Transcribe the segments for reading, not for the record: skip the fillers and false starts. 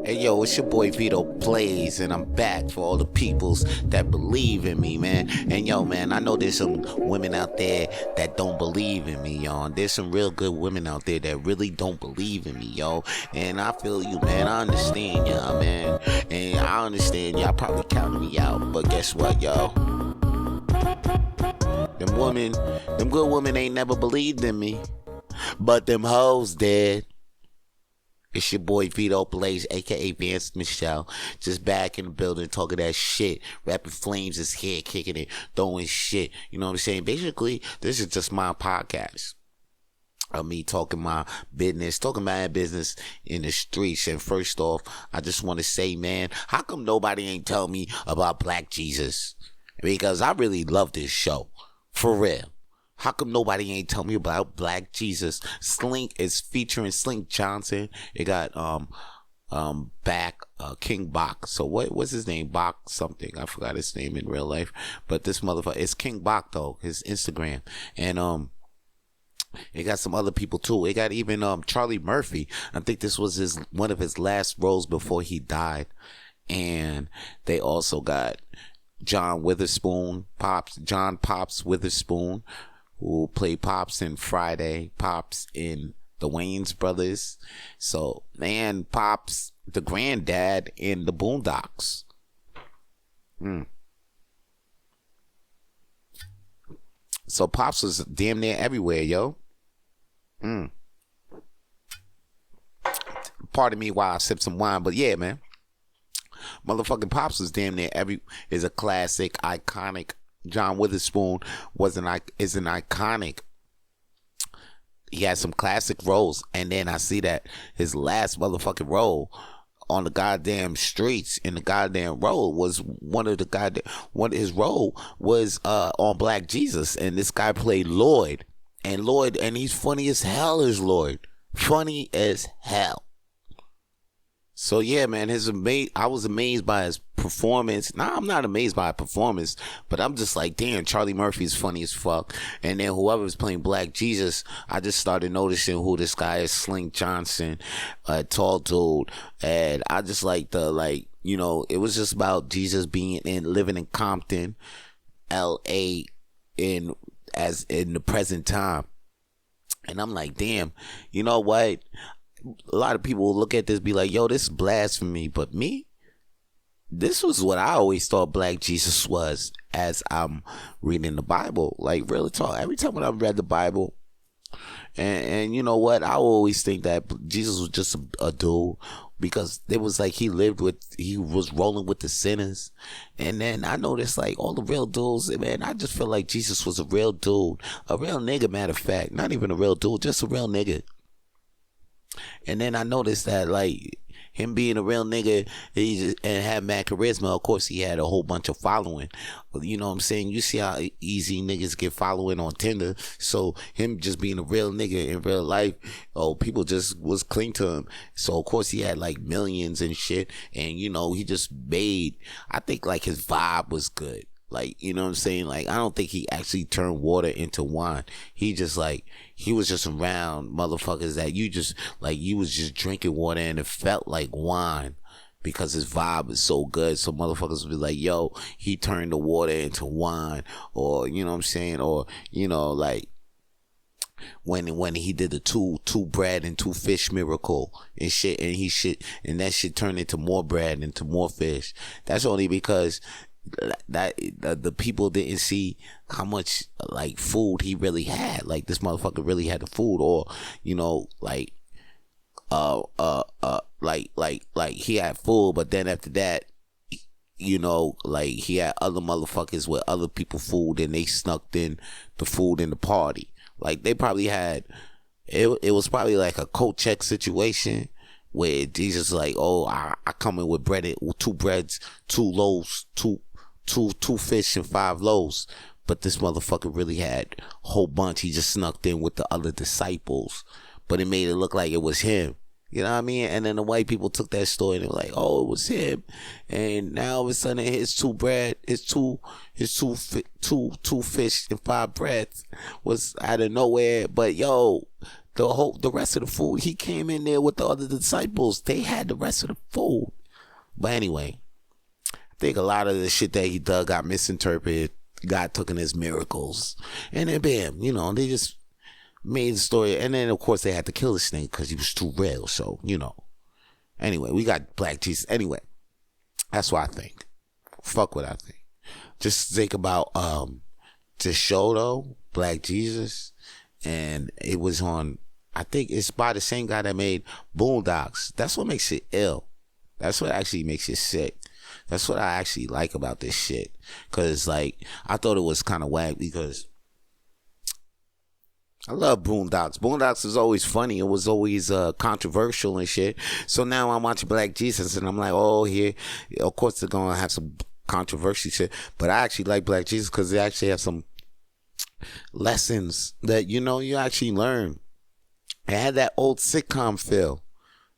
Hey yo, it's your boy Vito Plays, and I'm back for all the peoples that believe in me, man. And yo, man, I know there's some women out there that don't believe in me, yo. And there's some real good women out there that really don't believe in me, yo. And I feel you, man. I understand y'all, man. And I understand y'all probably counting me out, but guess what, yo? Them good women ain't never believed in me, but them hoes did. It's your boy Vito Blaze, aka Vance Michelle, just back in the building talking that shit. Rapping Flames is here, kicking it, throwing shit. You know what I'm saying? Basically, this is just my podcast of me talking my business in the streets. And first off, I just want to say, man, how come nobody ain't tell me about Black Jesus? Because I really love this show, for real. How come nobody ain't tell me about Black Jesus? Slink is featuring Slink Johnson. It got King Bach. So what's his name? Bach something. I forgot his name in real life. But this motherfucker, it's King Bach though, his Instagram. And it got some other people too. It got even Charlie Murphy. I think this was one of his last roles before he died. And they also got John Witherspoon, John Pops Witherspoon, who played Pops in Friday, Pops in the Wayans Brothers. So, man, Pops, the granddad in the Boondocks. So, Pops was damn near everywhere, yo. Pardon me while I sip some wine, but yeah, man. Motherfucking Pops was damn near is a classic, iconic. John Witherspoon is an iconic. He had some classic roles, and then I see that his last motherfucking role on the goddamn streets in the goddamn role was one of his role was on Black Jesus, and this guy played Lloyd, and he's funny as hell as Lloyd, funny as hell. So yeah, man, I was amazed by his performance. Nah, I'm not amazed by his performance, but I'm just like, damn, Charlie Murphy's funny as fuck. And then whoever's playing Black Jesus, I just started noticing who this guy is, Slink Johnson, a tall dude. And I just like it was just about Jesus living in Compton, LA in the present time. And I'm like, damn, you know what? A lot of people will look at this be like, yo, this is blasphemy. But me, this was what I always thought Black Jesus was as I'm reading the Bible. Like, real talk. Every time when I've read the Bible, and you know what? I always think that Jesus was just a dude, because it was like he was rolling with the sinners. And then I noticed like all the real dudes, man, I just feel like Jesus was a real dude, a real nigga, matter of fact. Not even a real dude, just a real nigga. And then I noticed that, like, him being a real nigga and had mad charisma, of course he had a whole bunch of following. You know what I'm saying? You see how easy niggas get following on Tinder. So him just being a real nigga in real life, people just was cling to him. So of course he had like millions and shit. And he just I think like his vibe was good. Like, you know what I'm saying? Like, I don't think he actually turned water into wine. He was just around motherfuckers that you was just drinking water and it felt like wine because his vibe is so good. So motherfuckers would be like, yo, he turned the water into wine. Or, you know what I'm saying? Or, like, when he did the two bread and 2 fish miracle and shit, and that shit turned into more bread, into more fish. That's only because that the people didn't see how much like food he really had. Like, this motherfucker really had the food. Or like he had food, but then after that, like he had other motherfuckers with other people food, and they snuck in the food in the party. Like, they probably had it was probably like a coat check situation where Jesus like, oh, I come in with 2 breads, 2 loaves, two fish and 5 loaves. But this motherfucker really had a whole bunch. He just snuck in with the other disciples, but it made it look like it was him. You know what I mean? And then the white people took that story and they were like, oh, it was him. And now all of a sudden his 2 fish and 5 breads was out of nowhere. But yo, the rest of the food. He came in there with the other disciples. They had the rest of the food. But anyway, I think a lot of the shit that he did got misinterpreted. God took in his miracles. And then bam, they just made the story. And then of course they had to kill the snake because he was too real. So, Anyway, we got Black Jesus. Anyway, that's what I think. Fuck what I think. Just think about the show though, Black Jesus. And it was on, I think it's by the same guy that made Boondocks. That's what makes it ill. That's what actually makes it sick. That's what I actually like about this shit. Cause I thought it was kind of whack because I love Boondocks. Boondocks is always funny. It was always controversial and shit. So now I'm watching Black Jesus and I'm like, oh, here, of course they're gonna have some controversy shit. But I actually like Black Jesus because they actually have some lessons that you actually learn. It had that old sitcom feel.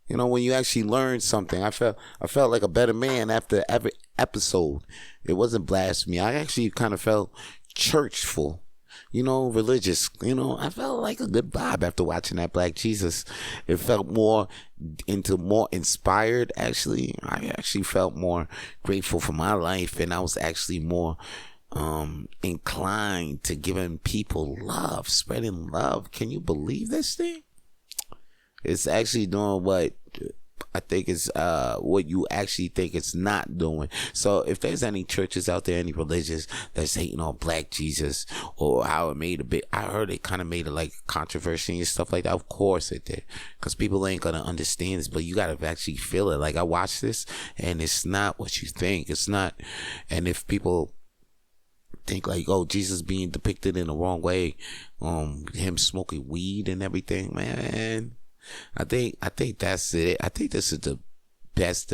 When you actually learn something. I felt like a better man after every episode. It wasn't blasphemy. I actually kind of felt churchful, religious. I felt like a good vibe after watching that Black Jesus. It felt more inspired, actually. I actually felt more grateful for my life, and I was actually more inclined to giving people love, spreading love. Can you believe this thing? It's actually doing what I think is what you actually think it's not doing. So if there's any churches out there, any religions that's hating on Black Jesus or how it made I heard it kind of made it like controversy and stuff like that. Of course it did, because people ain't gonna understand this, but you gotta actually feel it. Like I watched this and it's not what you think. It's not. And if people think like, oh, Jesus being depicted in the wrong way, him smoking weed and everything, man. I think that's it. I think this is the best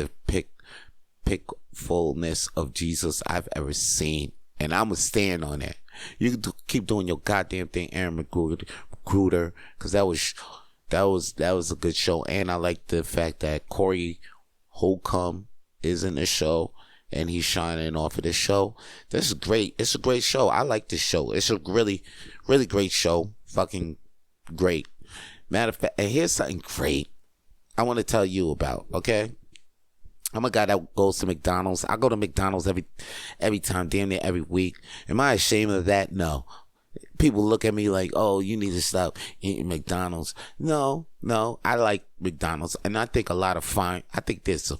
pickfulness of Jesus I've ever seen, and I'm gonna stand on that. You can keep doing your goddamn thing, Aaron McGruder, because that was a good show, and I like the fact that Corey Holcomb is in the show, and he's shining off of this show. This is great. It's a great show. I like this show. It's a really, really great show. Fucking great. Matter of fact, and here's something great I want to tell you about, okay? I'm a guy that goes to McDonald's. I go to McDonald's every time, damn near every week. Am I ashamed of that? No. People look at me like, oh, you need to stop eating McDonald's. No, I like McDonald's. And I think I think there's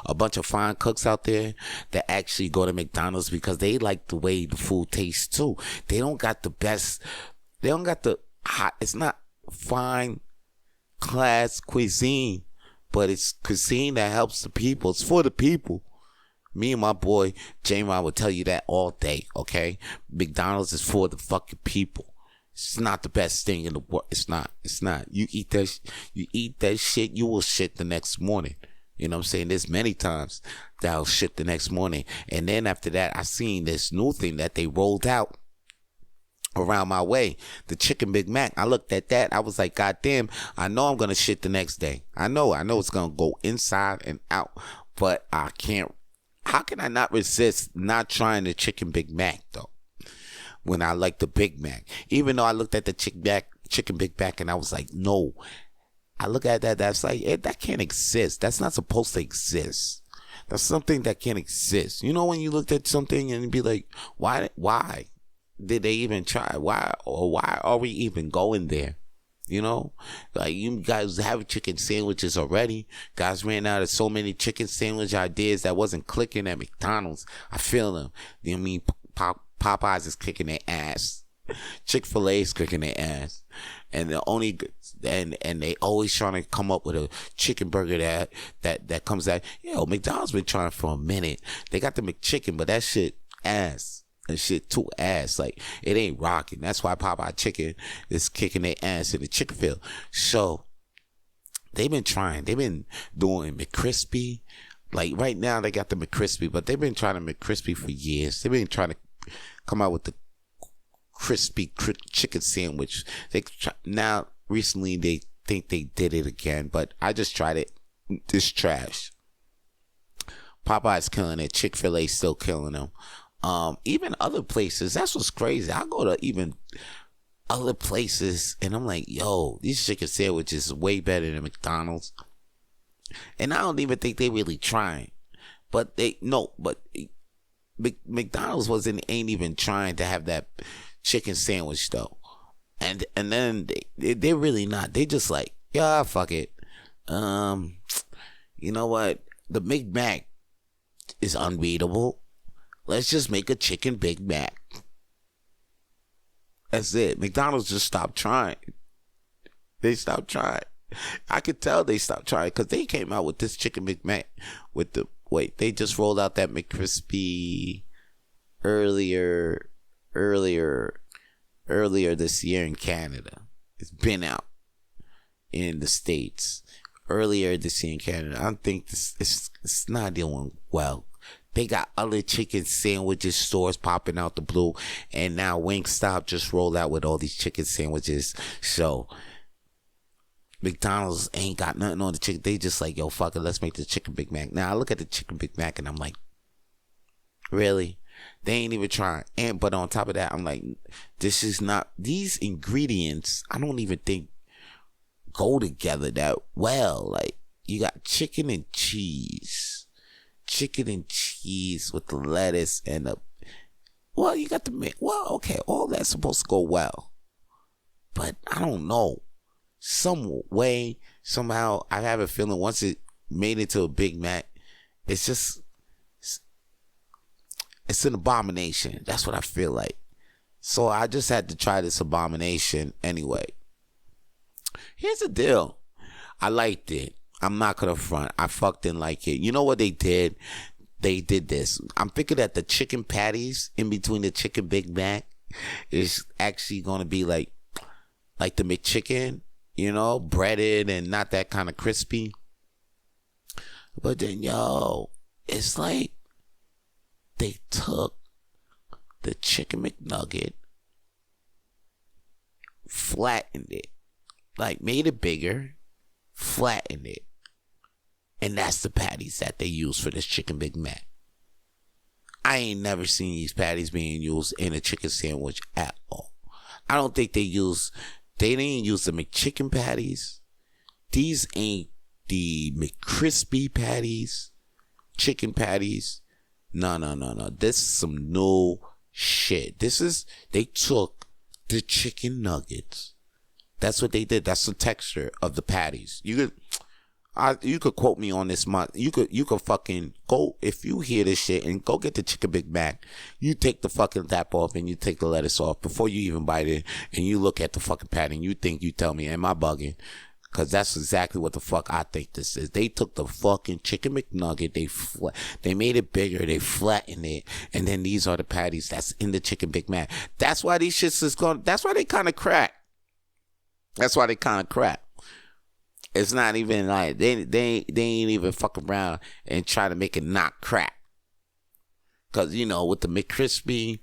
a bunch of fine cooks out there that actually go to McDonald's because they like the way the food tastes too. They don't got the hot, it's not fine class cuisine, but it's cuisine that helps the people. It's for the people. Me and my boy J-Ron will tell you that all day, okay? McDonald's is for the fucking people. It's not the best thing in the world. It's not. You eat that shit, you will shit the next morning. You know what I'm saying? There's many times that I'll shit the next morning. And then after that, I seen this new thing that they rolled out around my way, the chicken Big Mac. I looked at that. I was like, God damn, I know I'm gonna shit the next day. I know it's gonna go inside and out, but I can't. How can I not resist not trying the chicken Big Mac though? When I like the Big Mac, even though I looked at the chicken Big Mac and I was like, no. I look at that. That's like that can't exist. That's not supposed to exist. That's something that can't exist. When you looked at something and be like, why? Did they even try? Why are we even going there? Like you guys have chicken sandwiches already. Guys ran out of so many chicken sandwich ideas that wasn't clicking at McDonald's. I feel them. Popeyes is kicking their ass. Chick-fil-A is kicking their ass. And they always trying to come up with a chicken burger that comes out. McDonald's been trying for a minute. They got the McChicken, but that shit ass. And shit too ass. Like it ain't rocking. That's why Popeye Chicken is kicking their ass in the chicken field. So they've been trying. They've been doing McCrispy. Like right now they got the McCrispy, but they've been trying to McCrispy for years. They've been trying to come out with the crispy chicken sandwich. Now recently they think they did it again, but I just tried it. It's trash. Popeye's killing it. Chick-fil-A still killing them. Even other places, that's what's crazy. I go to even other places, and I'm like, yo, these chicken sandwiches is way better than McDonald's. And I don't even think they really trying. But McDonald's ain't even trying to have that chicken sandwich though. And then they're really not. They just like, yeah, fuck it. You know what? The Big Mac is unbeatable. Let's just make a chicken Big Mac. That's it. McDonald's just stopped trying. They stopped trying. I could tell they stopped trying because they came out with this chicken Big Mac they just rolled out that McCrispy earlier this year in Canada. It's been out in the States earlier this year in Canada. I don't think it's not doing well. They got other chicken sandwiches stores popping out the blue, and now Wingstop just rolled out with all these chicken sandwiches. So McDonald's ain't got nothing on the chicken. They just like, yo, fuck it, let's make the chicken Big Mac. Now I look at the chicken Big Mac and I'm like, really? They ain't even trying. But on top of that, I'm like, this is not, these ingredients, I don't even think go together that well. Like, you got chicken and cheese with the lettuce and you got okay, all that's supposed to go well. But I don't know. Some way, somehow, I have a feeling once it made it to a Big Mac, it's an abomination. That's what I feel like. So I just had to try this abomination anyway. Here's the deal. I liked it. I'm not gonna front. I fucking didn't like it. You know what they did? They did this. I'm thinking that the chicken patties in between the chicken Big Mac is actually gonna be like the McChicken, you know, breaded and not that kind of crispy. But then, yo, it's like they took the chicken McNugget, flattened it, like made it bigger, flattened it. And that's the patties that they use for this chicken Big Mac. I ain't never seen these patties being used in a chicken sandwich at all. I don't think they didn't use the McChicken patties. These ain't the McCrispy patties, chicken patties. No. This is some new shit. They took the chicken nuggets. That's what they did. That's the texture of the patties. You could quote me on this month. You could fucking go, if you hear this shit, and go get the chicken Big Mac. You take the fucking tap off and you take the lettuce off before you even bite it, and you look at the fucking patty and you tell me, am I bugging? Because that's exactly what the fuck I think this is. They took the fucking chicken McNugget, they made it bigger, they flattened it, and then these are the patties that's in the chicken Big Mac. That's why these shits is going, that's why they kind of crack. It's not even like, they ain't even fuck around and try to make it not crack. Because, you know, with the McCrispy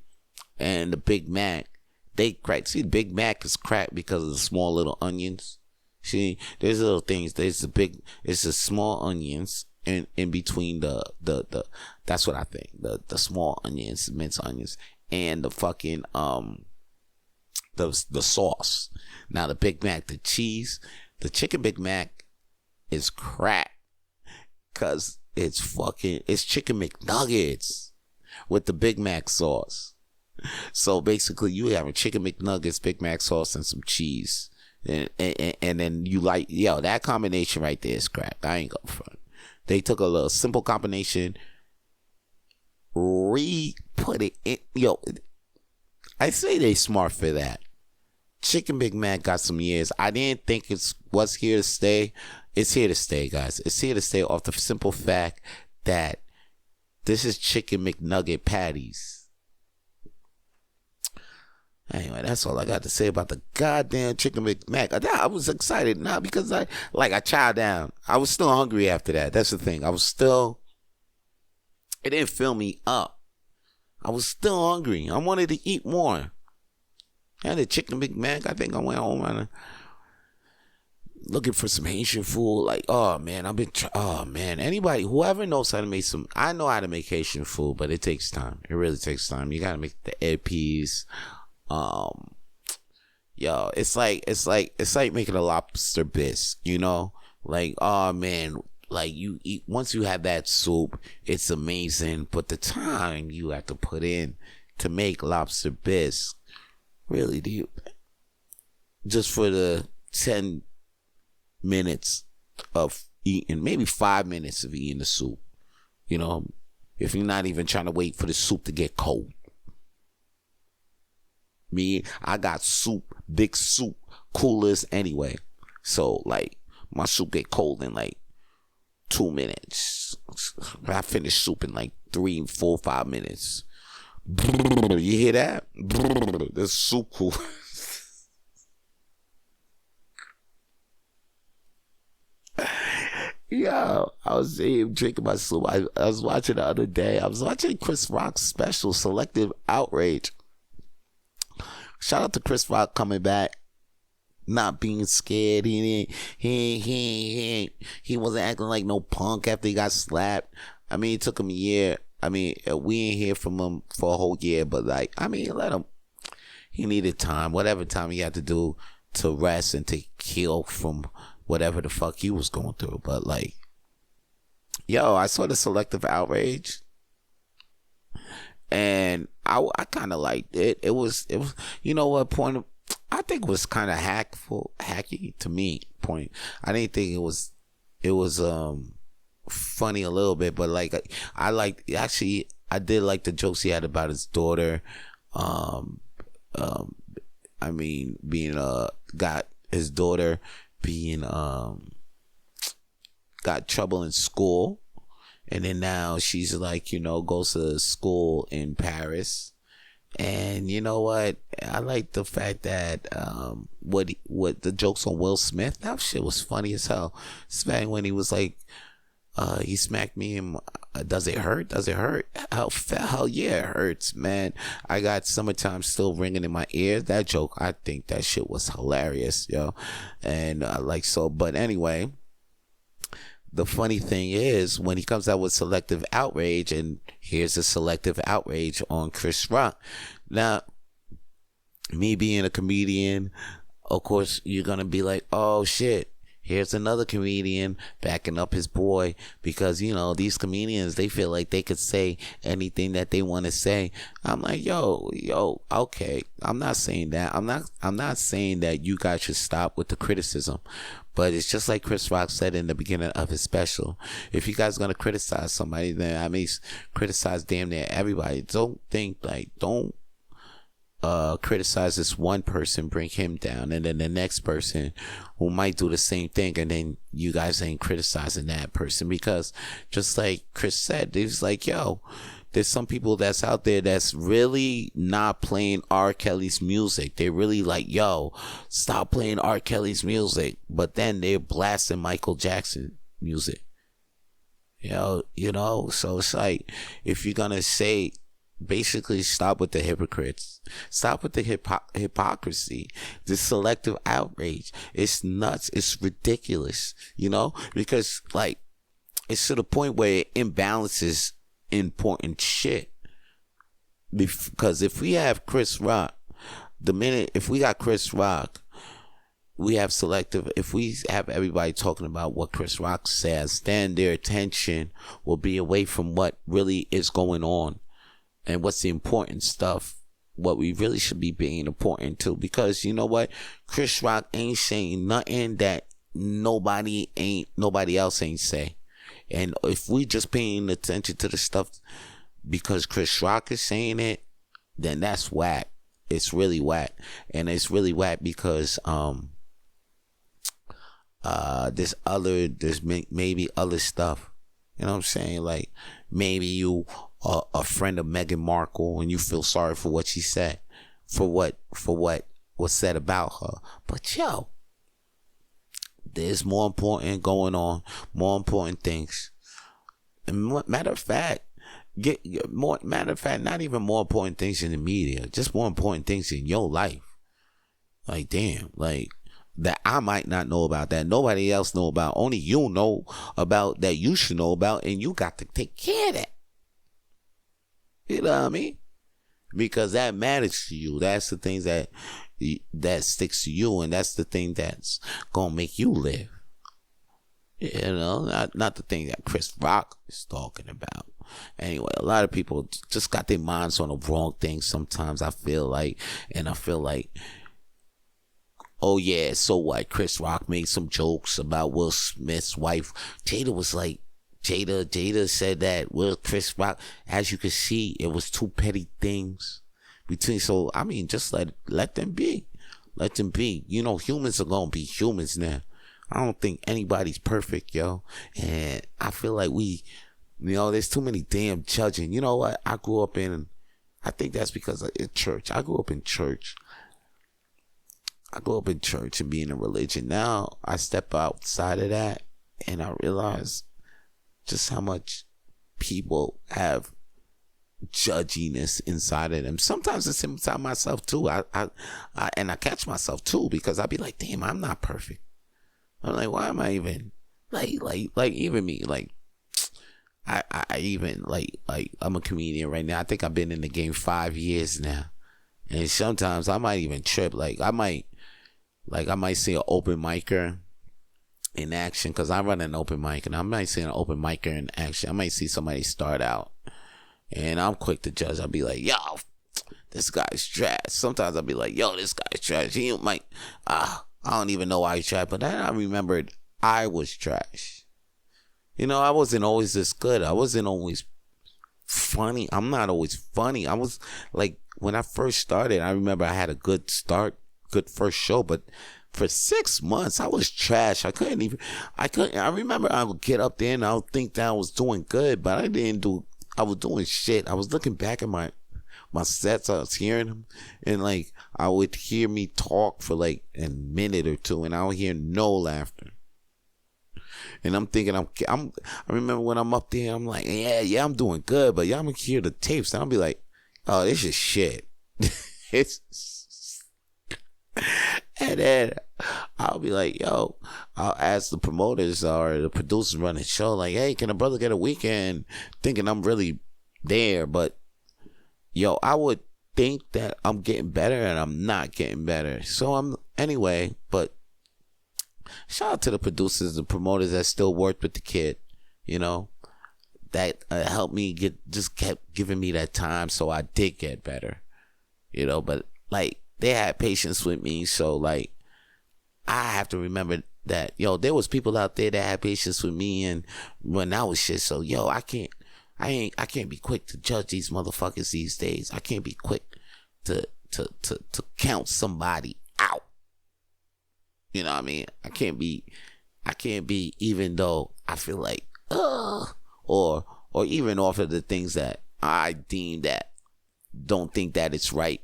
and the Big Mac, they crack. See, the Big Mac is cracked because of the small little onions. See, there's little things. It's the small onions in between the that's what I think. The small onions, minced onions, and the fucking the sauce. Now the Big Mac, the cheese, the chicken Big Mac is cracked because it's chicken McNuggets with the Big Mac sauce. So basically, you have a chicken McNuggets, Big Mac sauce, and some cheese. And then you like, yo, that combination right there is crack. I ain't gonna front. They took a little simple combination, put it in. Yo, I say they smart for that. Chicken Big Mac got some years. I didn't think was here to stay. It's here to stay, guys. It's here to stay off the simple fact that this is chicken McNugget patties. Anyway, that's all I got to say about the goddamn chicken McMac. I was excited now because I chowed down. I was still hungry after that. That's the thing. It didn't fill me up. I was still hungry. I wanted to eat more. I had a chicken McMac. I think I went home and looking for some Haitian food. Like, oh man, anybody, whoever knows how to make I know how to make Haitian food, but it takes time. It really takes time. You gotta make the EPs. Yo, it's like making a lobster bisque, you know? Like, oh man, like you eat once you have that soup, it's amazing. But the time you have to put in to make lobster bisque, really, do you just for the 10 minutes of eating, maybe 5 minutes of eating the soup, you know, if you're not even trying to wait for the soup to get cold. Me, I got soup, big soup coolers anyway. So like my soup get cold in like 2 minutes. I finish soup in like 3, 4, 5 minutes. You hear that? That's soup cool. Yo, I was drinking my soup. I was watching the other day. I was watching Chris Rock's special, Selective Outrage. Shout out to Chris Rock coming back, not being scared. He wasn't acting like no punk after he got slapped. I mean, it took him a year. I mean, we ain't hear from him for a whole year, but like, I mean, let him. He needed time, whatever time he had to do to rest and to heal from whatever the fuck he was going through. But like, yo, I saw the Selective Outrage. And I kind of liked it. It was, you know what, I think it was kind of hacky to me, I didn't think it was funny a little bit, but like, I did like the jokes he had about his daughter. I mean, got his daughter being, got trouble in school. And then now she's like, you know, goes to school in Paris. And you know what? I like the fact that what the jokes on Will Smith, that shit was funny as hell. Especially when he was like, he smacked me and does it hurt? Does it hurt? Hell yeah, it hurts, man. I got Summertime still ringing in my ears. That joke, I think that shit was hilarious, yo. And but anyway. The funny thing is when he comes out with Selective Outrage, and here's a Selective Outrage on Chris Rock. Now, me being a comedian, of course, you're going to be like, oh shit, here's another comedian backing up his boy, because, you know, these comedians, they feel like they could say anything that they want to say. I'm like, yo, okay. I'm not saying that. I'm not saying that you guys should stop with the criticism. But it's just like Chris Rock said in the beginning of his special. If you guys are going to criticize somebody, then I mean, criticize damn near everybody. Don't criticize this one person, bring him down, and then the next person who might do the same thing, and then you guys ain't criticizing that person. Because just like Chris said, he's like, yo, there's some people that's out there that's really not playing R. Kelly's music. They're really like, yo, stop playing R. Kelly's music. But then they're blasting Michael Jackson music. You know, so it's like, if you're going to say, basically stop with the hypocrites. Stop with the hypocrisy. The Selective Outrage. It's nuts. It's ridiculous, you know, because like, it's to the point where it imbalances important shit. Because if we have Chris Rock, if we got Chris Rock, we have Selective. If we have everybody talking about what Chris Rock says, then their attention will be away from what really is going on and what's the important stuff, what we really should be being important to. Because you know what, Chris Rock ain't saying nothing that nobody else ain't say. And if we just paying attention to the stuff because Chris Rock is saying it, then that's whack. It's really whack. And it's really whack because there's maybe other stuff. You know what I'm saying? Like, maybe you are a friend of Meghan Markle and you feel sorry for what she said, for what was said about her. But yo, there's more important going on, more important things. And matter of fact, not even more important things in the media, just more important things in your life. Like, damn, like, that I might not know about, that nobody else know about, only you know about, that you should know about, and you got to take care of that. You know what I mean? because that matters to you. That's the things that sticks to you, and that's the thing that's gonna make you live. You know, not the thing that Chris Rock is talking about. Anyway, a lot of people just got their minds on the wrong things sometimes, I feel like. Oh yeah, so what? Chris Rock made some jokes about Will Smith's wife. Jada was like, Jada said that Chris Rock, as you can see, it was two petty things between. So I mean, just let them be. Let them be. You know, humans are gonna be humans now. I don't think anybody's perfect, yo. And I feel like there's too many damn judging. You know what? I think that's because of church. I grew up in church and being in religion. Now I step outside of that and I realize just how much people have judginess inside of them. Sometimes it's inside myself too. I catch myself too, because I be like, damn, I'm not perfect. I'm like, why am I even like even me? Like I even like I'm a comedian right now. I think I've been in the game 5 years now. And sometimes I might even trip. I might see an open micer in action, because I run an open mic, and I might see an open micer in action. I might see somebody start out and I'm quick to judge. I'll be like, yo, this guy's trash. Sometimes I'll be like, yo, this guy's trash. He might I don't even know why he's trash. But then I remembered I was trash. You know, I wasn't always this good. I wasn't always funny. I'm not always funny. I was like, when I first started, I remember I had a good start, good first show, but for 6 months I was trash. I remember I would get up there and I would think that I was doing good, but I was doing shit. I was looking back at my sets, I was hearing them, and like I would hear me talk for like a minute or two, and I would hear no laughter. And I'm thinking, I remember when I'm up there, I'm like, yeah, I'm doing good, but y'all gonna hear the tapes, and I'll be like, oh, this is shit. And then I'll be like, yo, I'll ask the promoters or the producers running the show, like, hey, can a brother get a weekend? Thinking I'm really there, but yo, I would think that I'm getting better and I'm not getting better. So anyway, but shout out to the producers, the promoters that still worked with the kid, you know, that helped me kept giving me that time, so I did get better, you know. But like, they had patience with me, so like, I have to remember that, yo, there was people out there that had patience with me and when I was shit. So yo, I can't be quick to judge these motherfuckers these days. I can't be quick to count somebody out. You know what I mean? I can't be, even though I feel like, or even off of the things that I deem that don't think that it's right.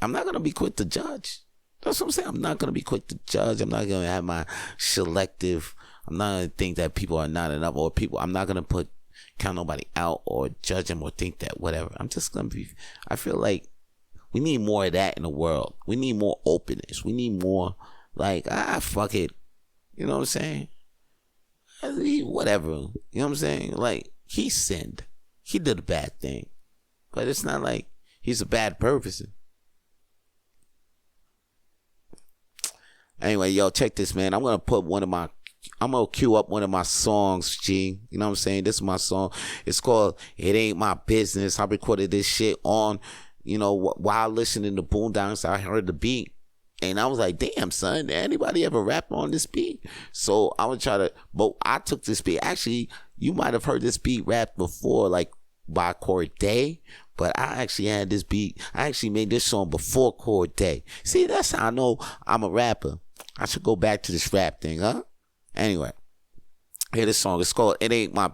I'm not going to be quick to judge. That's what I'm saying. I'm not going to be quick to judge. I'm not going to have my selective, I'm not going to think that people are not enough, or I'm not going to count nobody out or judge them or think that whatever. I'm just going to be, I feel like we need more of that in the world. We need more openness. We need more like, fuck it. You know what I'm saying? Whatever. You know what I'm saying? Like, he sinned. He did a bad thing. But it's not like he's a bad person. Anyway, yo, check this, man. I'm going to cue up one of my songs, G. You know what I'm saying? This is my song. It's called It Ain't My Business. I recorded this shit on, you know, while listening to Boondocks. I heard the beat. And I was like, damn, son, did anybody ever rap on this beat? So I would but I took this beat. Actually, you might have heard this beat rapped before, like by Corday. But I actually had this beat. I actually made this song before Corday. See, that's how I know I'm a rapper. I should go back to this rap thing, huh? Anyway, hear this song. It's called It Ain't My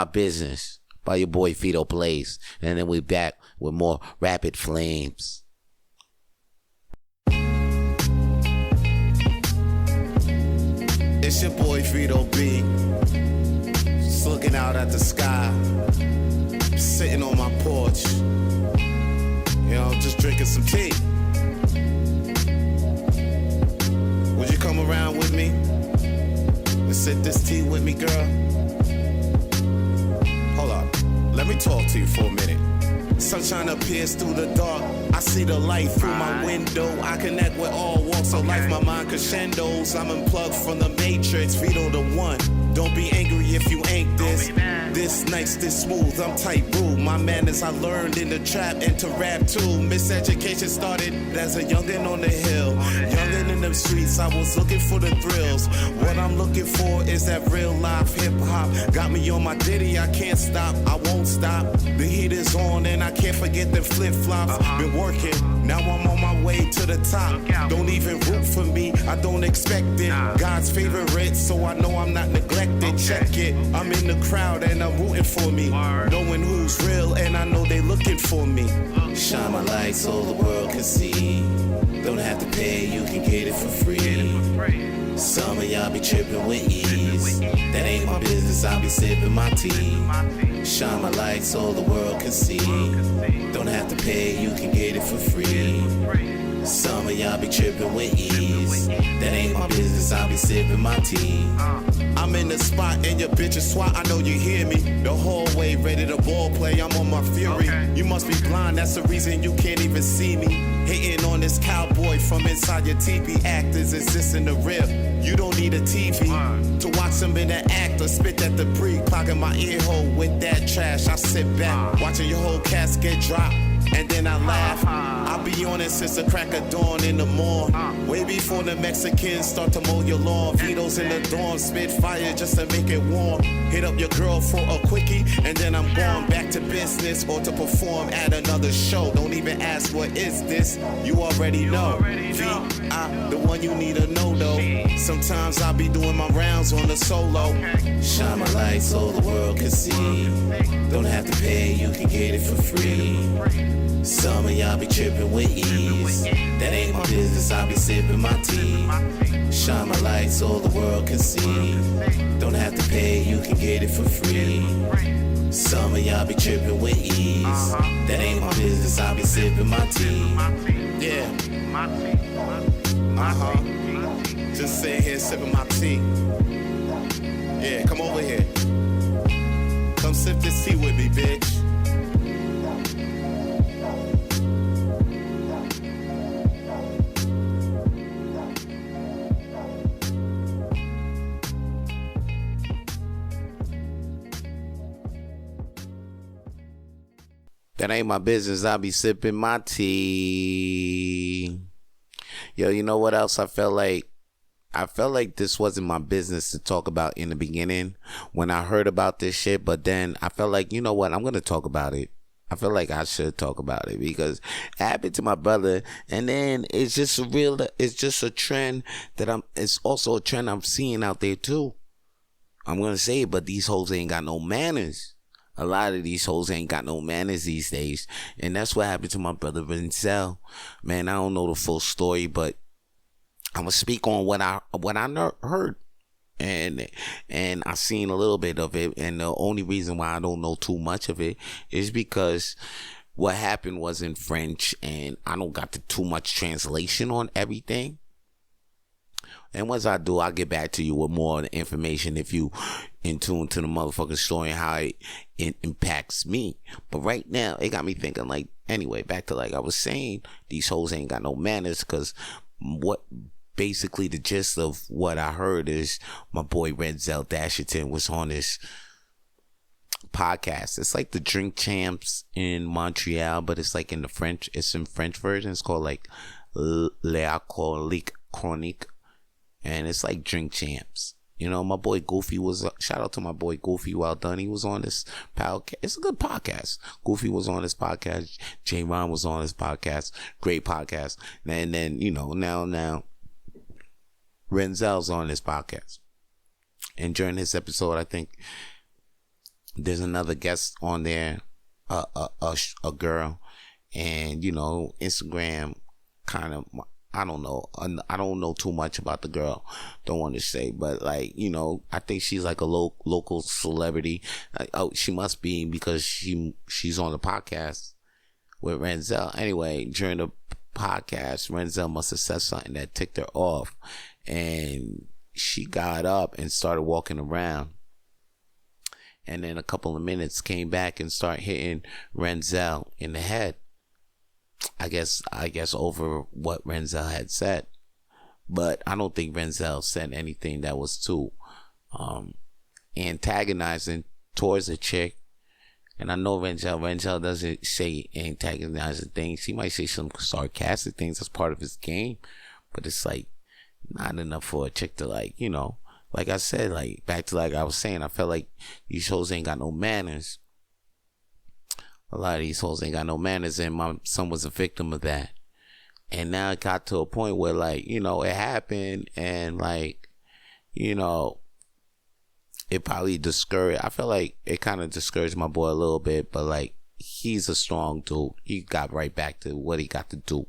Business by your boy Vito Plays. And then we back with more Rapid Flames. It's your boy Vito B. Just looking out at the sky, sitting on my porch, you know, just drinking some tea. Would you come around with me and sip this tea with me, girl? Hold up, let me talk to you for a minute. Sunshine appears through the dark. I see the light through my window. I connect with all walks of life. My mind crescendos. I'm unplugged from the matrix. Vito the one. Don't be angry if you ain't this. This nice, this smooth. I'm tight rude. My manners I learned in the trap and to rap too. Miseducation started as a youngin' on the hill. Youngin' in them streets. I was looking for the thrills. What I'm looking for is that real life hip hop. Got me on my ditty. I can't stop. I won't stop. The heat is on and I can't forget the flip flops. Been working. Now I'm on my way to the top. Don't even root for me. I don't expect it. God's favorite, so I know I'm not neglected. Check it. I'm in the crowd and I'm rooting for me. Knowing who's real and I know they looking for me. Shine my light so the world can see. Don't have to pay, you can get it for free. Some of y'all be tripping with ease. That ain't my business, I'll be sipping my tea. Shine my light so the world can see. Don't have to pay, you can get it for free. Some of y'all be tripping with ease. That ain't my business, I'll be sipping my tea. I'm in the spot and your bitch is swat, I know you hear me. The whole way ready to ball play, I'm on my fury. You must be blind, that's the reason you can't even see me. Hating on this cowboy from inside your TV. Actors exist in the real. You don't need a TV to watch them in the act or spit that debris. Clogging my ear hole with that trash. I sit back, watching your whole casket drop. And then I laugh. I'll be on it since the crack of dawn in the morning. Way before the Mexicans start to mow your lawn. Vito's in the dorm, spit fire just to make it warm. Hit up your girl for a quickie, and then I'm going back to business or to perform at another show. Don't even ask what is this, you already know. V.I., the one you need to know though. Sometimes I'll be doing my rounds on the solo. Shine my light so the world can see. Don't have to pay, you can get it for free. Some of y'all be tripping with ease. That ain't my business, I'll be sipping my tea. Shine my light so the world can see. Don't have to pay, you can get it for free. Some of y'all be tripping with ease. That ain't my business, I'll be sipping my tea. Yeah. Just sitting here sipping my tea. Yeah, come over here. Come sip this tea with me, bitch. That ain't my business. I'll be sipping my tea. Yo, you know what else I felt like? I felt like this wasn't my business to talk about in the beginning when I heard about this shit. But then I felt like, you know what? I'm going to talk about it. I feel like I should talk about it because it happened to my brother. And then it's just a trend that it's also a trend I'm seeing out there too. I'm going to say it, but these hoes ain't got no manners. A lot of these hoes ain't got no manners these days. And that's what happened to my brother Vance. Man, I don't know the full story, but I'm going to speak on what I heard. And I seen a little bit of it. And the only reason why I don't know too much of it is because what happened was in French. And I don't got too much translation on everything. And once I do, I'll get back to you with more information if you in tune to the motherfucking story and how it impacts me. But right now, it got me thinking like, anyway, back to like I was saying, these hoes ain't got no manners because what basically the gist of what I heard is my boy Renzel Dasherton was on this podcast. It's like the Drink Champs in Montreal, but it's like in the French, it's in French version. It's called like L'Alcoolique Chronique. And it's like Drink Champs. You know, my boy Goofy shout out to my boy Goofy, well done. He was on this podcast. It's a good podcast. Goofy was on this podcast. J. Ron was on this podcast. Great podcast. And then, you know, now Renzel's on this podcast. And during this episode, I think there's another guest on there, a girl. And, you know, Instagram kind of, I don't know. I don't know too much about the girl. Don't want to say, but like, you know, I think she's like a local celebrity. Oh, she must be because she's on the podcast with Renzel. Anyway, during the podcast, Renzel must have said something that ticked her off, and she got up and started walking around. And then a couple of minutes came back and started hitting Renzel. in the head. I guess over what Renzel had said. But I don't think Renzel said anything that was too antagonizing towards a chick. And I know Renzel doesn't say antagonizing things. He might say some sarcastic things as part of his game. But it's like not enough for a chick to like, you know, like I said, like back to like I was saying, I felt like these hoes ain't got no manners. A lot of these hoes ain't got no manners, and my son was a victim of that. And now it got to a point where, like, you know, it happened, and like, you know, it probably discouraged. I feel like it kind of discouraged my boy a little bit, but like, he's a strong dude. He got right back to what he got to do.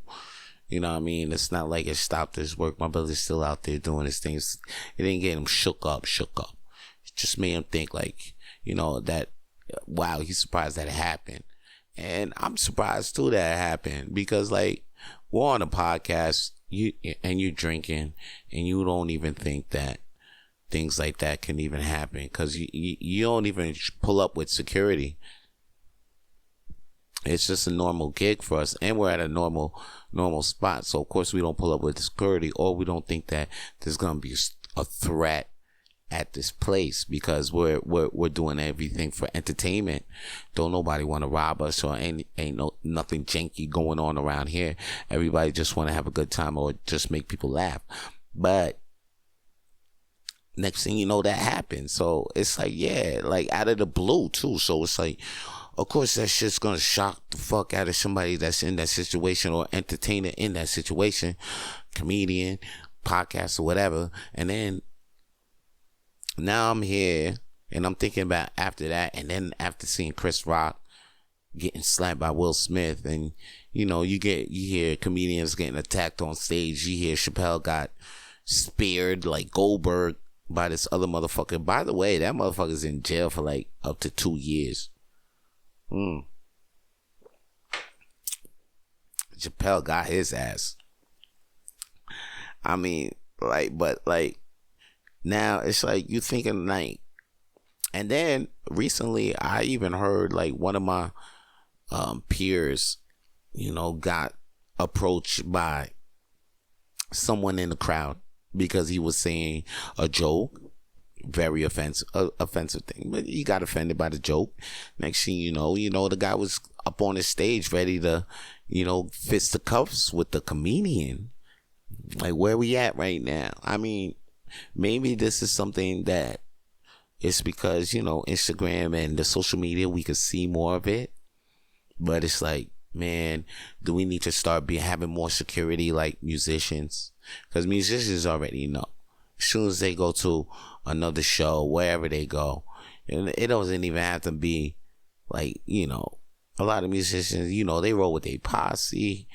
You know what I mean? It's not like it stopped his work. My brother's still out there doing his things. It didn't get him shook up. It just made him think like, you know, that, wow, he's surprised that it happened. And I'm surprised too that it happened, because like, we're on a podcast, you're drinking, and you don't even think that things like that can even happen, because you don't even pull up with security. It's just a normal gig for us, and we're at a normal spot. So of course we don't pull up with security, or we don't think that there's gonna be a threat at this place, because we're doing everything for entertainment. Don't nobody want to rob us, or ain't nothing janky going on around here. Everybody just want to have a good time or just make people laugh. But next thing you know, that happened. So it's like, yeah, like out of the blue too. So it's like, of course that shit's gonna shock the fuck out of somebody that's in that situation, or entertainer in that situation, comedian, podcast, or whatever. And then now I'm here, and I'm thinking about after that, and then after seeing Chris Rock getting slapped by Will Smith, and you know, you hear comedians getting attacked on stage. You hear Chappelle got speared like Goldberg by this other motherfucker. By the way, that motherfucker's in jail for like up to 2 years. Chappelle got his ass. I mean, like, but like, now it's like you thinking like, and then recently I even heard like one of my peers, you know, got approached by someone in the crowd because he was saying a joke, very offensive thing, but he got offended by the joke. Next thing you know, the guy was up on the stage ready to, you know, fist the cuffs with the comedian. Like, where we at right now? I mean, maybe this is something that it's because, you know, Instagram and the social media, we could see more of it. But it's like, man, do we need to start having more security like musicians? Because musicians already know. As soon as they go to another show, wherever they go, and it doesn't even have to be like, you know, a lot of musicians, you know, they roll with their posse,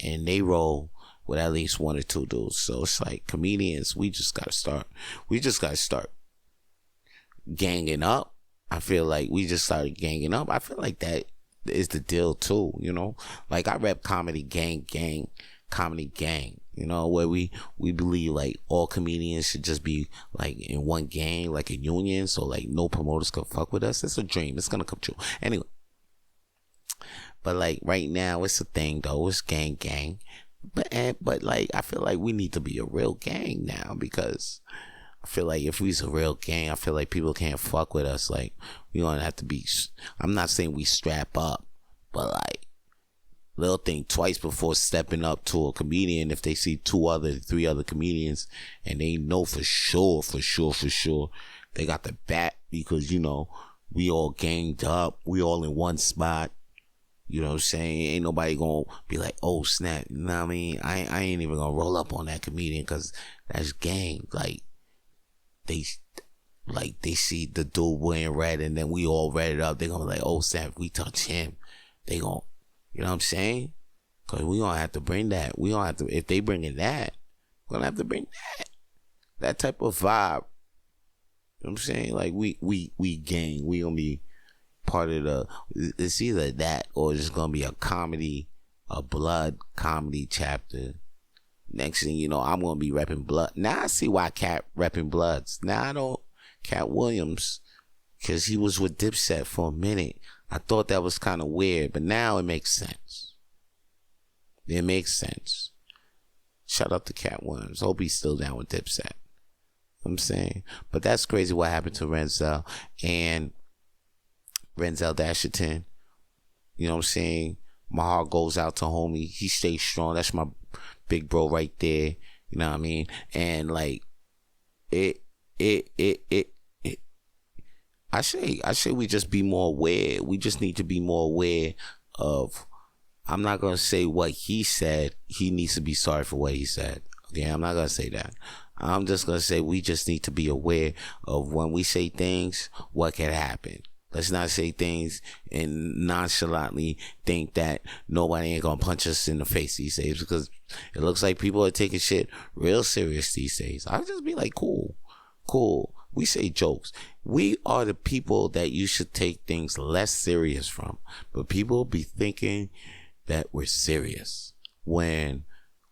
and they roll with at least one or two dudes. So it's like, comedians, we just gotta start ganging up. I feel like we just started ganging up. I feel like that is the deal too, you know. Like, I rep comedy gang, you know, where we believe like all comedians should just be like in one gang, like a union, so like no promoters can fuck with us. It's a dream. It's gonna come true. Anyway, but like right now it's a thing though. It's gang. But like, I feel like we need to be a real gang now, because I feel like if we's a real gang, I feel like people can't fuck with us. Like, we don't have to be, I'm not saying we strap up, but like, they'll think twice before stepping up to a comedian if they see 3 other comedians, and they know for sure they got the bat, because, you know, we all ganged up, we all in one spot. You know what I'm saying? Ain't nobody gonna be like, oh snap, you know what I mean? I ain't even gonna roll up on that comedian, because that's gang. Like, they see the dude wearing red, and then we all red it up. They gonna be like, oh snap, if we touch him, they gonna, you know what I'm saying? Because we gonna have to bring that. We gonna have to, if they bringing that, we're gonna have to bring that type of vibe. You know what I'm saying? Like, we gang. We gonna be part of it's either that, or it's gonna be a blood comedy chapter. Next thing you know, I'm gonna be repping blood. Now I see why Cat repping Bloods. Now I don't. Cat Williams because he was with Dipset for a minute. I thought that was kind of weird, but now it makes sense. It makes sense. Shout out to Cat Williams. Hope he's still down with Dipset. I'm saying. But that's crazy what happened to Renzel and Renzel Dasherton. You know what I'm saying? My heart goes out to homie. He stays strong. That's my big bro right there. You know what I mean? And like I say we just be more aware. We just need to be more aware of, I'm not going to say what he said. He needs to be sorry for what he said. Okay, I'm not going to say that. I'm just going to say we just need to be aware of when we say things, what can happen. Let's not say things and nonchalantly think that nobody ain't going to punch us in the face these days, because it looks like people are taking shit real serious these days. I'll just be like, cool. We say jokes. We are the people that you should take things less serious from. But people be thinking that we're serious when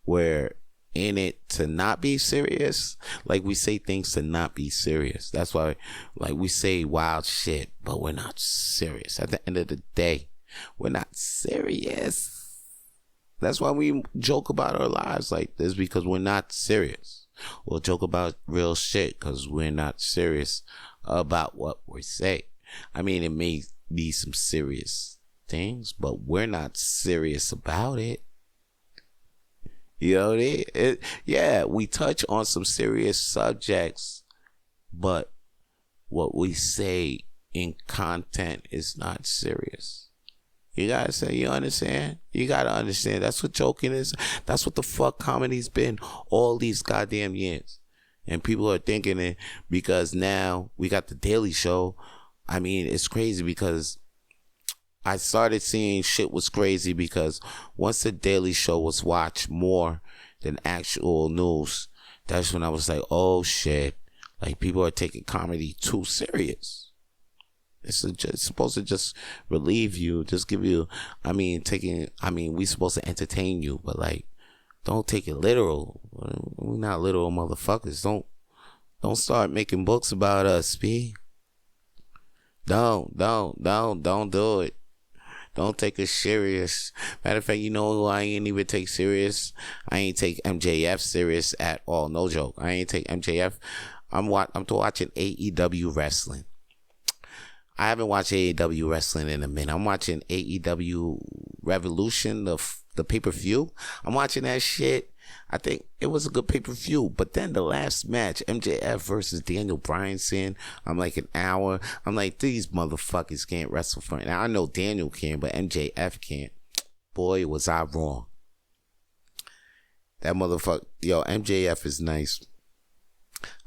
we're in it to not be serious. Like, we say things to not be serious. That's why, like, we say wild shit, but we're not serious. At the end of the day, we're not serious. That's why we joke about our lives like this, because we're not serious. We'll joke about real shit because we're not serious about what we say. I mean, it may be some serious things, but we're not serious about it. You know, yeah, we touch on some serious subjects, but what we say in content is not serious. You gotta say, you understand? You gotta understand. That's what joking is. That's what the fuck comedy's been all these goddamn years. And people are thinking it because now we got the Daily Show. I mean, it's crazy because I started seeing shit was crazy because once the Daily Show was watched more than actual news, that's when I was like, oh shit. Like, people are taking comedy too serious. It's supposed to just relieve you, just give you, we supposed to entertain you, but like, don't take it literal. We're not literal motherfuckers. Don't start making books about us, B. Don't do it. Don't take us serious. Matter of fact, you know who I ain't even take serious? I ain't take MJF serious at all. No joke. I ain't take MJF. I'm watching AEW wrestling. I haven't watched AEW wrestling in a minute. I'm watching AEW Revolution, the pay-per-view. I'm watching that shit. I think it was a good pay-per-view. But then the last match, MJF versus Daniel Bryanson, I'm like an hour. I'm like, these motherfuckers can't wrestle for it. Now, I know Daniel can, but MJF can't. Boy, was I wrong. That motherfucker, MJF is nice.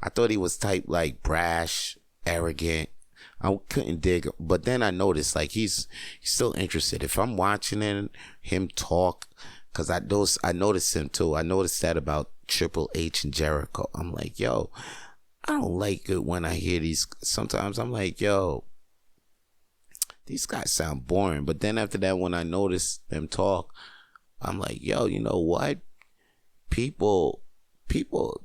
I thought he was type like brash, arrogant. I couldn't dig him. But then I noticed, like, he's still interested. If I'm watching him talk, because I noticed him too. I noticed that about Triple H and Jericho. I'm like, yo, I don't like it when I hear these. Sometimes I'm like, yo, these guys sound boring. But then after that, when I notice them talk, I'm like, yo, you know what? People,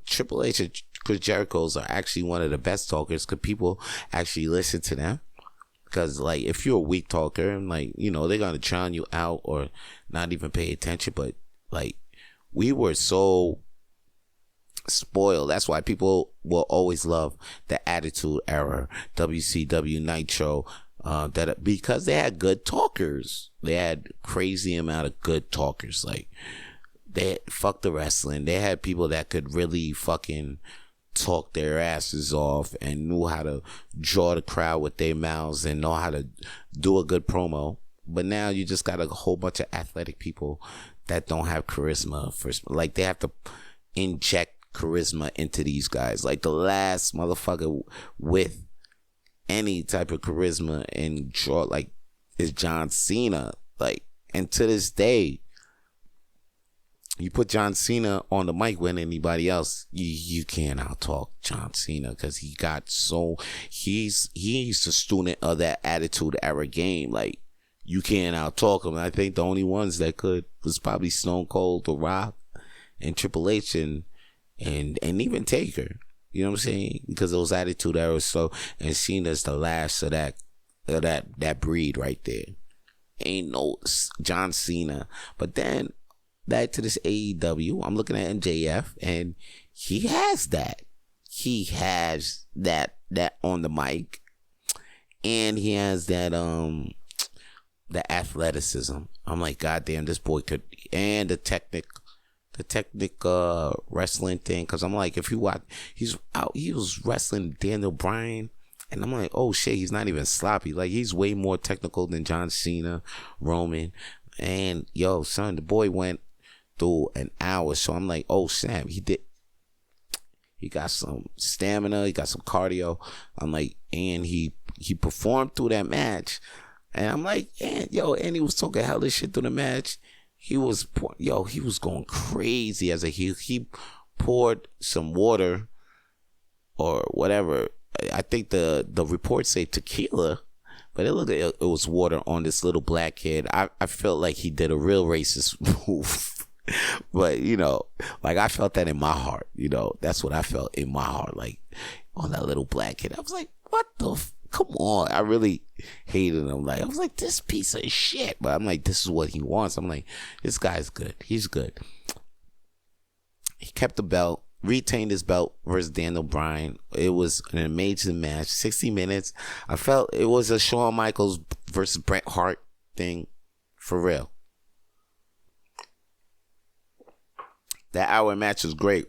Triple H and Chris Jericho's are actually one of the best talkers because people actually listen to them. Because, like, if you're a weak talker, and, like, they're going to drown you out or not even pay attention. But, like, we were so spoiled. That's why people will always love the Attitude Era, WCW Nitro, because they had good talkers. They had crazy amount of good talkers. Like, they fuck the wrestling. They had people that could really fucking talk their asses off and knew how to draw the crowd with their mouths and know how to do a good promo. But now you just got a whole bunch of athletic people that don't have charisma. Like, they have to inject charisma into these guys. Like, the last motherfucker with any type of charisma and draw, like, is John Cena. Like, and to this day, you put John Cena on the mic with anybody else, you can't out-talk John Cena because he's the student of that Attitude Era game. Like, you can't out-talk him. I think the only ones that could was probably Stone Cold, The Rock, and Triple H, and even Taker. You know what I'm saying? Because of those attitude errors. So, and Cena's the last of that breed right there. Ain't no John Cena. But then back to this AEW, I'm looking at MJF, and he has that. He has that on the mic, and he has that the athleticism. I'm like, goddamn, this boy could, and the technic wrestling thing. Because I'm like, if you watch, he was wrestling Daniel Bryan, and I'm like, oh shit, he's not even sloppy. Like, he's way more technical than John Cena, Roman, and yo, son, the boy went through an hour. So I'm like, oh Sam, he got some stamina, he got some cardio. I'm like, and he performed through that match. And I'm like, and he was talking hella shit through the match. He was going crazy as a heel. He poured some water or whatever. I think the reports say tequila, but it looked like it was water on this little black kid. I felt like he did a real racist move. But, like, I felt that in my heart. That's what I felt in my heart. Like, on that little black kid. I was like, what the come on. I really hated him. Like, I was like, this piece of shit. But I'm like, this is what he wants. I'm like, this guy's good. He's good. He kept the belt, retained his belt versus Daniel Bryan. It was an amazing match. 60 minutes. I felt it was a Shawn Michaels versus Bret Hart thing. For real. That hour match was great.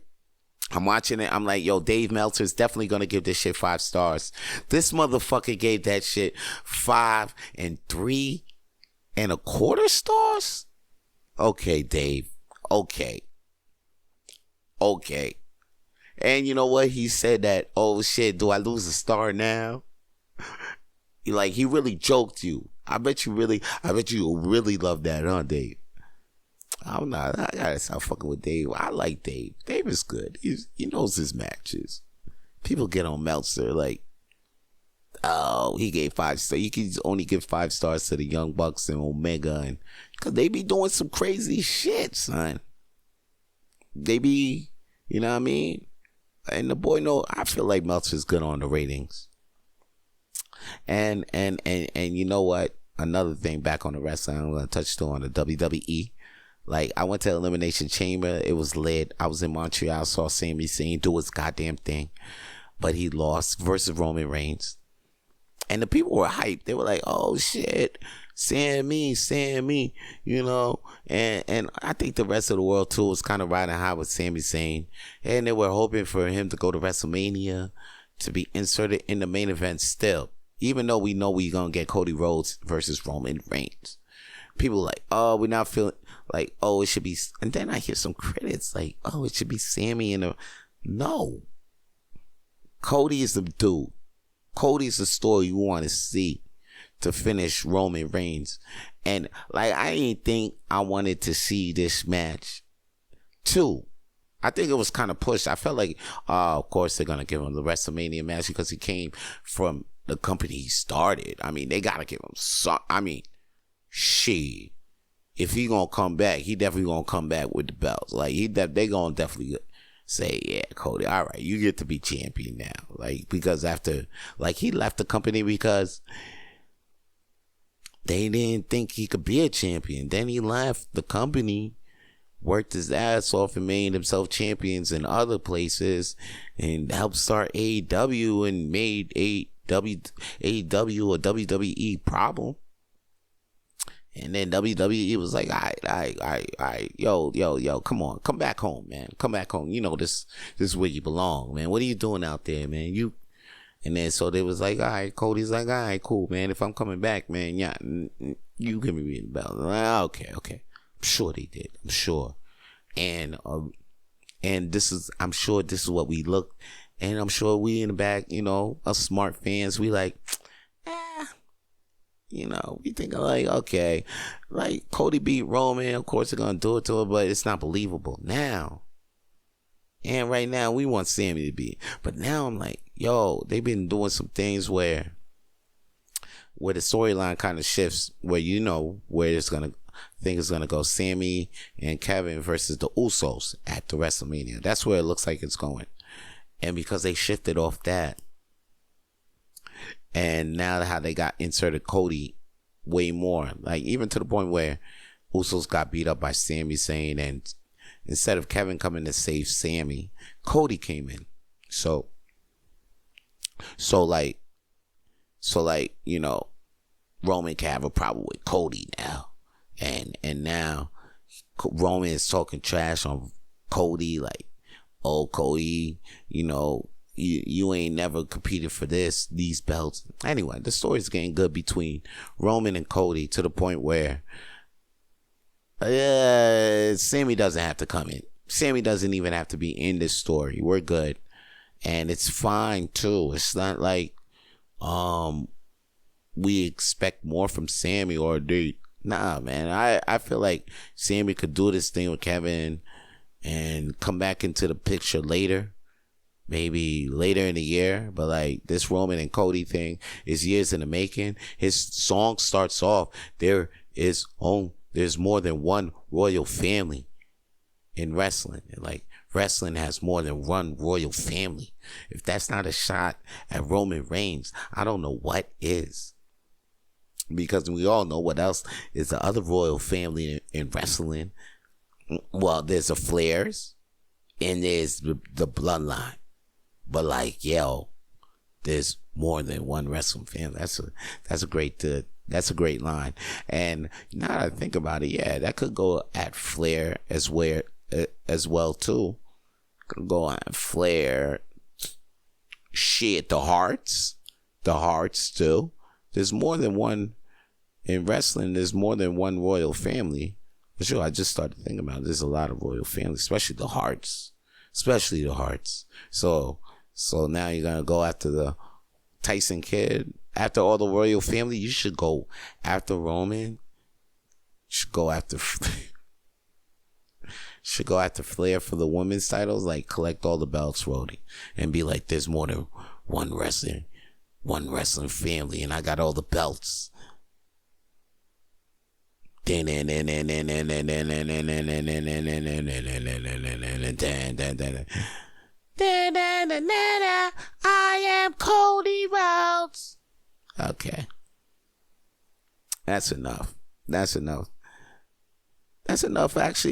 I'm watching it. I'm like, yo, Dave Meltzer's definitely going to give this shit 5 stars. This motherfucker gave that shit 5 and 3.25 stars? Okay, Dave. Okay. And you know what? He said that, oh shit, do I lose a star now? Like, he really joked you. I bet you really love that, huh, Dave? I'm not. I gotta stop fucking with Dave. I like Dave. Dave is good. He knows his matches. People get on Meltzer like, oh, he gave 5 stars. You can only give 5 stars to the Young Bucks and Omega, and because they be doing some crazy shit, son. They be, you know what I mean? And the boy I feel like Meltzer's good on the ratings. And you know what? Another thing back on the wrestling, I'm gonna touch on the WWE. Like, I went to Elimination Chamber. It was lit. I was in Montreal. Saw Sami Zayn do his goddamn thing. But he lost versus Roman Reigns. And the people were hyped. They were like, oh, shit. Sammy. And I think the rest of the world, too, was kind of riding high with Sami Zayn. And they were hoping for him to go to WrestleMania to be inserted in the main event still. Even though we know we're going to get Cody Rhodes versus Roman Reigns. People like, oh, we're not feeling like, oh, it should be. And then I hear some critics like, oh, it should be Sammy no. Cody is the dude. Cody's the story you want to see to finish Roman Reigns. And like, I didn't think I wanted to see this match. 2, I think it was kind of pushed. I felt like, of course, they're going to give him the WrestleMania match because he came from the company he started. I mean, they got to give him shit. If he gonna come back, he definitely gonna come back with the belts. Like, they gonna definitely say, yeah, Cody, all right, you get to be champion now. Like, because after, like, he left the company because they didn't think he could be a champion. Then he left the company, worked his ass off and made himself champions in other places and helped start AEW and made AEW a WWE problem. And then WWE was like, yo, come on, come back home, man. Come back home. This is where you belong, man. What are you doing out there, man? And then so they was like, all right, Cody's like, all right, cool, man. If I'm coming back, man, yeah, you give me the belt. Like, okay. I'm sure they did. I'm sure. And I'm sure this is what we look, and I'm sure we in the back, us smart fans, we like, we think like, okay, like Cody beat Roman, of course they're gonna do it to her, but it's not believable now. And right now we want Sammy to be, but now I'm like, yo, they've been doing some things where the storyline kind of shifts, where where it's gonna go. Sammy and Kevin versus the Usos at the WrestleMania. That's where it looks like it's going. And because they shifted off that, and now how they got inserted Cody way more, like even to the point where Usos got beat up by Sami Zayn, and instead of Kevin coming to save Sami, Cody came in. So like, you know, Roman can have a problem with Cody now. And now Roman is talking trash on Cody, like, oh, Cody, you know, you ain't never competed for these belts. Anyway, the story's getting good between Roman and Cody to the point where Sami doesn't have to come in. Sami doesn't even have to be in this story. We're good. And it's fine too. It's not like we expect more from Sami or nah, man. I feel like Sami could do this thing with Kevin and come back into the picture later. Maybe later in the year, but like this Roman and Cody thing is years in the making. His song starts off, there's more than one royal family in wrestling. And like wrestling has more than one royal family. If that's not a shot at Roman Reigns, I don't know what is. Because we all know what else is the other royal family in wrestling. Well, there's the Flairs and there's the Bloodline. But like, yo, there's more than one wrestling family. That's a great line. And now that I think about it, yeah, that could go at Flair as well too. Could go at Flair. Shit, the Hearts too. There's more than one in wrestling. There's more than one royal family. For sure, I just started thinking about it. There's a lot of royal families, especially the Hearts. So now you're going to go after the Tyson Kid. After all the royal family, you should go after Roman. You should go after Flair for the women's titles. Like, collect all the belts, Roddy. And be like, there's more than one wrestling family, and I got all the belts. I am Cody Rhodes. Okay. That's enough. Actually.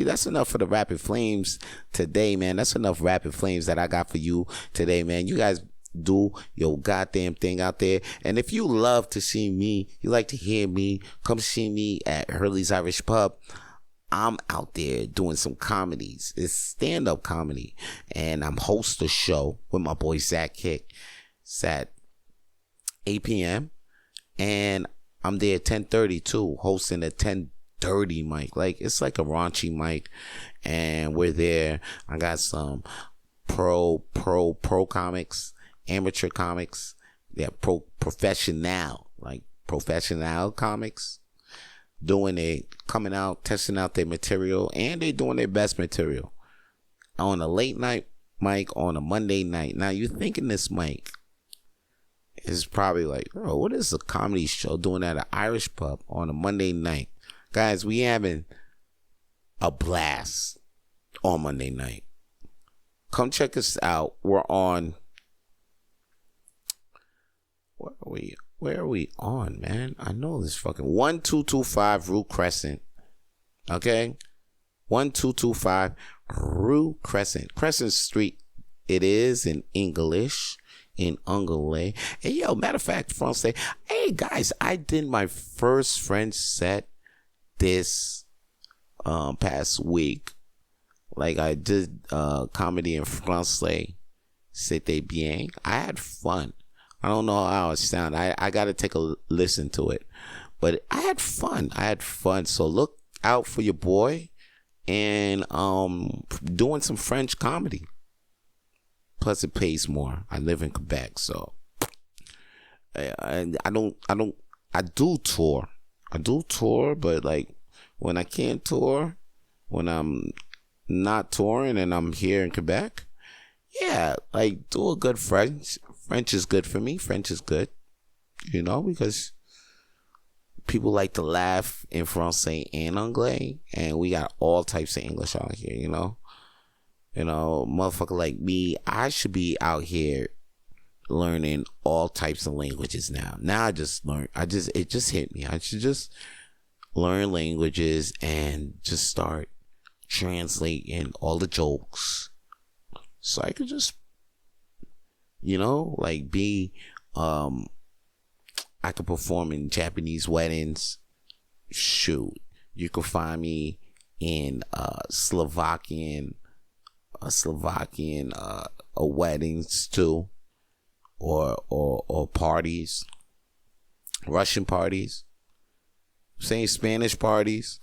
That's enough for the Rapid Flames today, man. That's enough Rapid Flames that I got for you today, man. You guys do your goddamn thing out there. And if you love to see me, you like to hear me, come see me at Hurley's Irish Pub. I'm out there doing some comedies. It's stand-up comedy. And I'm host a show with my boy Zach Kick. It's at 8 p.m. And I'm there at 10:30 too, hosting a 10:30 mic. Like, it's like a raunchy mic. And we're there. I got some pro comics, amateur comics. Yeah, professional comics. Doing it, coming out, testing out their material, and they're doing their best material on a late night mic on a Monday night. Now you're thinking this mic is probably like, oh, what is a comedy show doing at an Irish pub on a Monday night? Guys, we having a blast on Monday night. Come check us out. We're on, where are we on, man? I know this fucking 1225 Rue Crescent. Okay? 1225 Rue Crescent Street. It is in English, in Anglais. Hey, yo, matter of fact, Francais. Hey, guys, I did my first French set this past week. Like, I did comedy in Francais. C'était bien. I had fun. I don't know how it sounds. I got to take a listen to it. But I had fun. So look out for your boy and doing some French comedy. Plus it pays more. I live in Quebec, so I do tour. But like when I can't tour, when I'm not touring and I'm here in Quebec, yeah, like do a good French. French is good for me. French is good, because people like to laugh in Francais and Anglais, and we got all types of English out here, You know, motherfucker like me, I should be out here learning all types of languages now. Now it just hit me. I should just learn languages and just start translating all the jokes. So I could just, like be, I could perform in Japanese weddings. Shoot, you could find me in Slovakian weddings too, or parties, Russian parties, saying Spanish parties.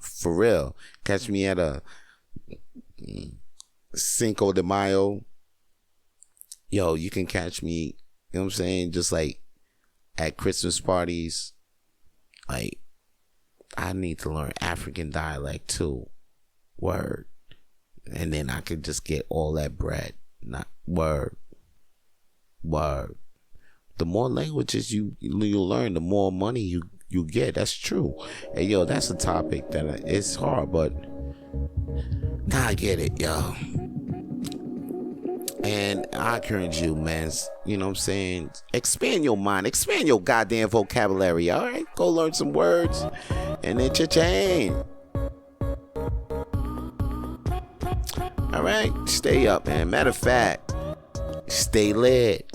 For real, catch me at a Cinco de Mayo. Yo, you can catch me, you know what I'm saying, just like at Christmas parties. Like, I need to learn African dialect too. Word. And then I could just get all that bread. Not word. The more languages you learn, the more money you get. That's true. Hey, yo, that's a topic that it's hard, but now I get it, yo. And I encourage you, man, you know what I'm saying? Expand your mind. Expand your goddamn vocabulary, all right? Go learn some words and then cha-ching. All right? Stay up, man. Matter of fact, stay lit.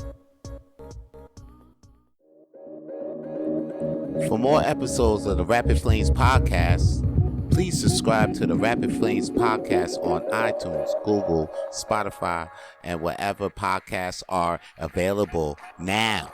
For more episodes of the Rapid Flames podcast, please subscribe to the Rapid Flames podcast on iTunes, Google, Spotify, and wherever podcasts are available now.